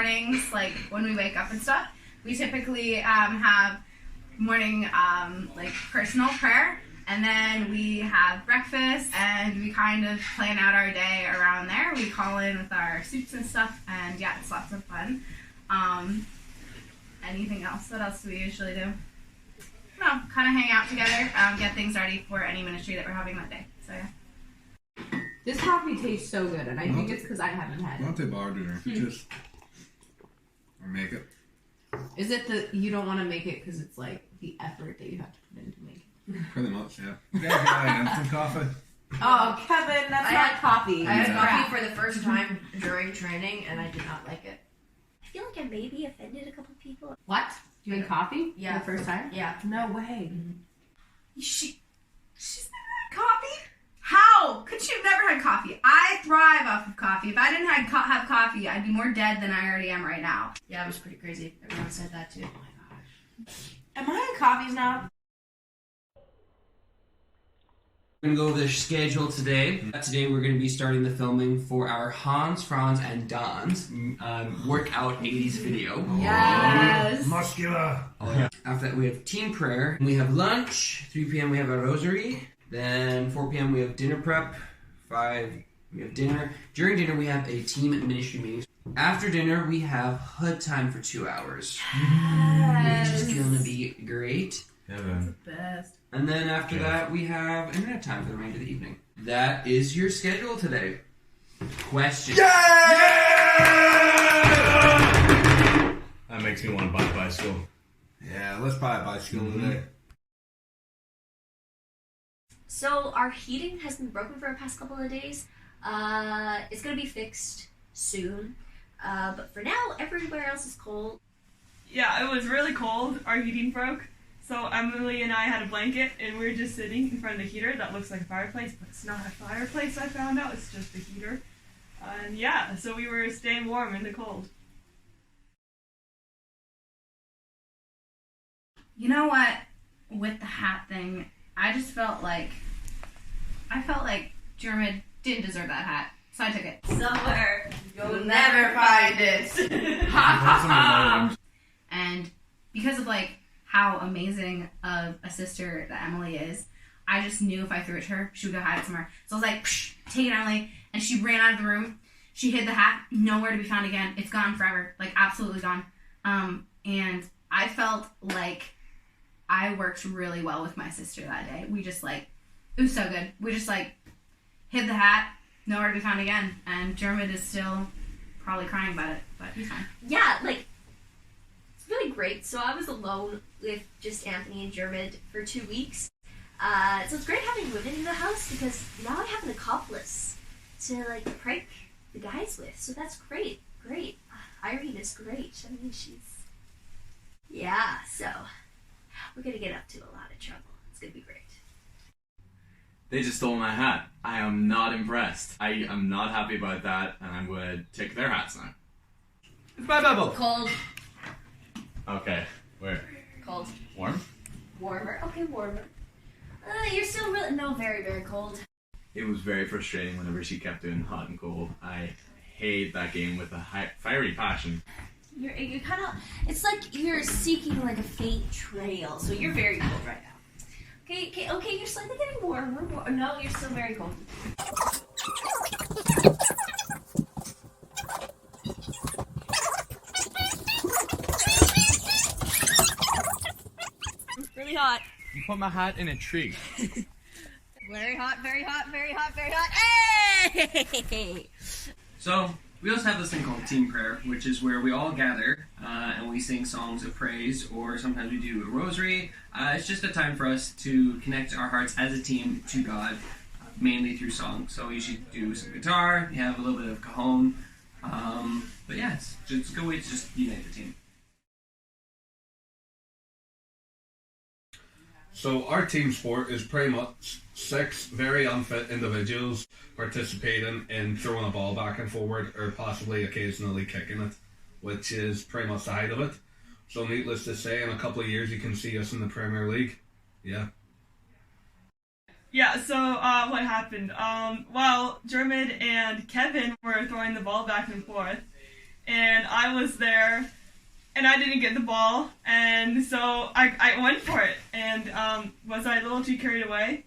mornings, like when we wake up and stuff, we typically have morning like personal prayer, and then we have breakfast, and we kind of plan out our day around there. We call in with our soups and stuff, and yeah, it's lots of fun. Anything else? What else do we usually do? No, kind of hang out together, get things ready for any ministry that we're having that day. So yeah. This coffee tastes so good, and I think it's because I haven't had it. Not too bad, just make it. Is it you don't want to make it because it's like the effort that you have to put into making it? Pretty much, yeah. You guys got instant coffee? Oh, Kevin, that's not coffee. I had coffee for the first time during training, and I did not like it. I feel like I maybe offended a couple people. What? You had coffee? Yeah. For the first time? Yeah. No way. She's never had coffee? How? Could she have never had coffee? I thrive off of coffee. If I didn't have coffee, I'd be more dead than I already am right now. Yeah, it was pretty crazy. Everyone said that too. Oh my gosh. Am I on coffees now? We're going to go over the schedule today. Today we're going to be starting the filming for our Hans, Franz, and Don's workout 80s video. Yes! Muscular! Oh, yeah. After that we have team prayer. We have lunch. 3 p.m. we have our rosary. Then 4 p.m. we have dinner prep. 5 we have dinner. During dinner we have a team ministry meeting. After dinner we have hood time for 2 hours. Yes! Which is going to be great. Kevin. The best. And then after that, we have internet time for the remainder of the evening. That is your schedule today. Question. Yeah! That makes me want to buy a bicycle. Yeah, let's buy a bicycle today. So our heating has been broken for the past couple of days. It's going to be fixed soon. But for now, everywhere else is cold. Yeah, it was really cold. Our heating broke. So Emily and I had a blanket, and we were just sitting in front of the heater that looks like a fireplace, but it's not a fireplace, I found out. It's just a heater. And yeah, so we were staying warm in the cold. You know what? With the hat thing, I just felt like Jermid didn't deserve that hat, so I took it. Somewhere you'll never find it. And because of like how amazing of a sister that Emily is, I just knew if I threw it to her, she would go hide it somewhere. So I was like, take it, Emily. And she ran out of the room. She hid the hat, nowhere to be found again. It's gone forever, like absolutely gone. And I felt like I worked really well with my sister that day. We just like, it was so good. We just like hid the hat, nowhere to be found again. And Jermid is still probably crying about it, but he's fine. Yeah, like, it's really great. So I was alone with just Anthony and Jermid for 2 weeks. So it's great having women in the house because now I have an accomplice to like prank the guys with. So that's great. Great. Irene is great. I mean, yeah, so we're going to get up to a lot of trouble. It's going to be great. They just stole my hat. I am not impressed. I am not happy about that, and I'm going to take their hats now. It's my bubble. Cold. Okay, where? Cold. Warm? Warmer. Okay, warmer. You're still really... No, very, very cold. It was very frustrating whenever she kept doing hot and cold. I hate that game with a fiery passion. You're kind of... It's like you're seeking like a faint trail, so you're very cold right now. Okay, you're slightly getting warmer. No, you're still very cold. Really hot. You put my hat in a tree. Very hot, very hot, very hot, very hot. Hey! So, we also have this thing called team prayer, which is where we all gather and we sing songs of praise, or sometimes we do a rosary. It's just a time for us to connect our hearts as a team to God, mainly through song. So we usually do some guitar, you have a little bit of cajon, but yeah, it's just a good way to just unite the team. So our team sport is pretty much 6 very unfit individuals participating in throwing a ball back and forward, or possibly occasionally kicking it, which is pretty much the height of it. So needless to say, in a couple of years you can see us in the Premier League. Yeah. Yeah, so what happened? Well, Jermid and Kevin were throwing the ball back and forth, and I was there, and I didn't get the ball, and so I went for it, and was I a little too carried away?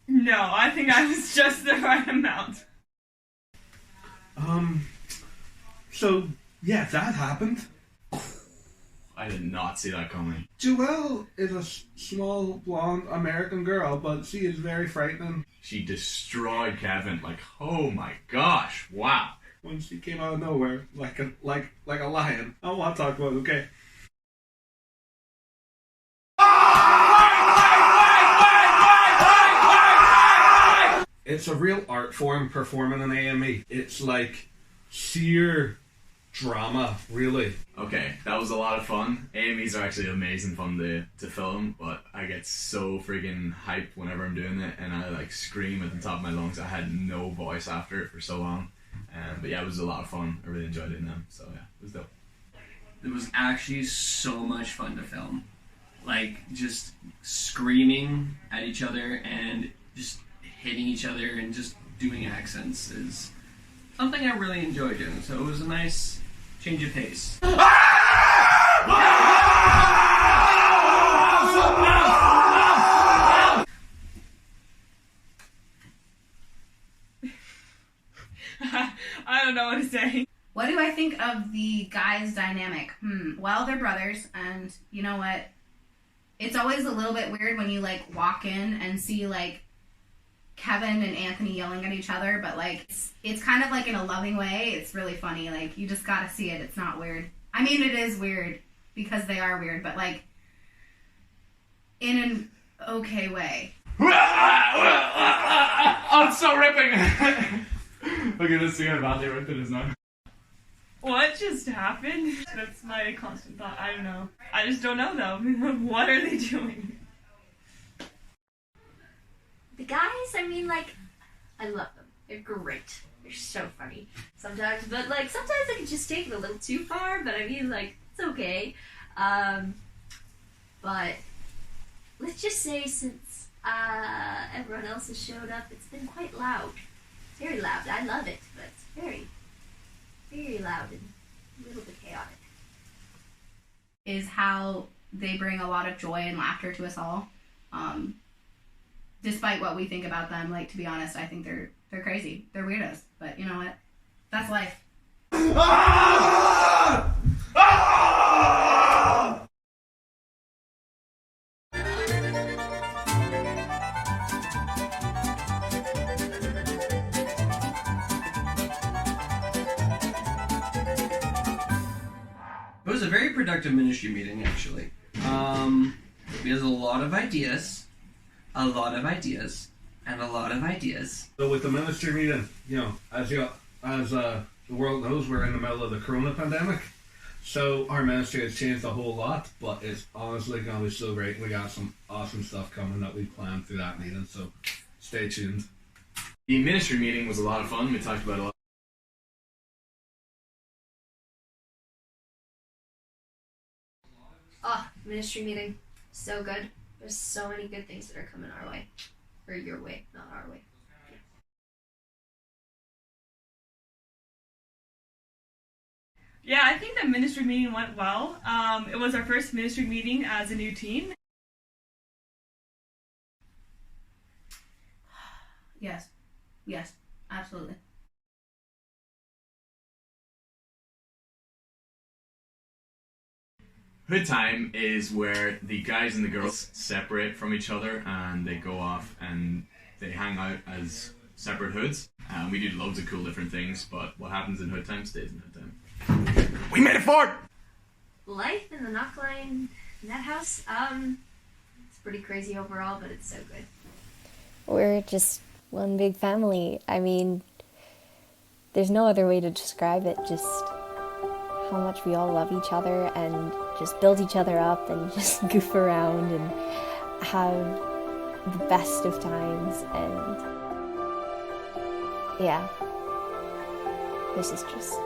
No, I think I was just the right amount. So, yeah, that happened. I did not see that coming. Joelle is a small, blonde American girl, but she is very frightening. She destroyed Kevin. Like, oh my gosh, wow. When she came out of nowhere, like a lion. I don't want to talk about it, okay? It's a real art form performing an AME. It's like sheer drama, really. Okay, that was a lot of fun. AMEs are actually amazing fun to film, but I get so freaking hyped whenever I'm doing it, and I like scream at the top of my lungs. I had no voice after it for so long. But yeah, it was a lot of fun. I really enjoyed doing them, so yeah, it was dope. It was actually so much fun to film. Like, just screaming at each other and just hitting each other and just doing accents is something I really enjoy doing. So it was a nice change of pace. I don't know what to say. What do I think of the guys' dynamic? Well, they're brothers, and you know what? It's always a little bit weird when you, like, walk in and see, like, Kevin and Anthony yelling at each other, but, like, it's kind of, like, in a loving way. It's really funny. Like, you just gotta see it. It's not weird. I mean, it is weird, because they are weird, but, like, in an okay way. Oh, it's so ripping! Look at this again, badly ripped it, isn't it? What just happened? That's my constant thought. I don't know. I just don't know, though. What are they doing? The guys, I mean, like, I love them. They're great. They're so funny sometimes, but like sometimes I can just take it a little too far. But I mean, like, it's okay. But let's just say since everyone else has showed up, it's been quite loud. Very loud. I love it, but it's very, very loud and a little bit chaotic. Is how they bring a lot of joy and laughter to us all. Despite what we think about them, like, to be honest, I think they're crazy. They're weirdos. But you know what? That's life. It was a very productive ministry meeting, actually. We had a lot of ideas, and a lot of ideas. So with the ministry meeting, you know, as the world knows, we're in the middle of the corona pandemic. So our ministry has changed a whole lot, but it's honestly going to be so great. We got some awesome stuff coming that we planned through that meeting, so stay tuned. The ministry meeting was a lot of fun. We talked about a lot. Oh, ministry meeting. So good. There's so many good things that are coming our way. Or your way, not our way. Yeah, I think the ministry meeting went well. It was our first ministry meeting as a new team. Yes. Yes. Absolutely. Hood time is where the guys and the girls separate from each other and they go off and they hang out as separate hoods. We do loads of cool different things, but what happens in hood time stays in hood time. We made it forward! Life in the Knocklyon NET house, it's pretty crazy overall, but it's so good. We're just one big family. I mean, there's no other way to describe it, just how much we all love each other and just build each other up and just goof around and have the best of times. And yeah, this is just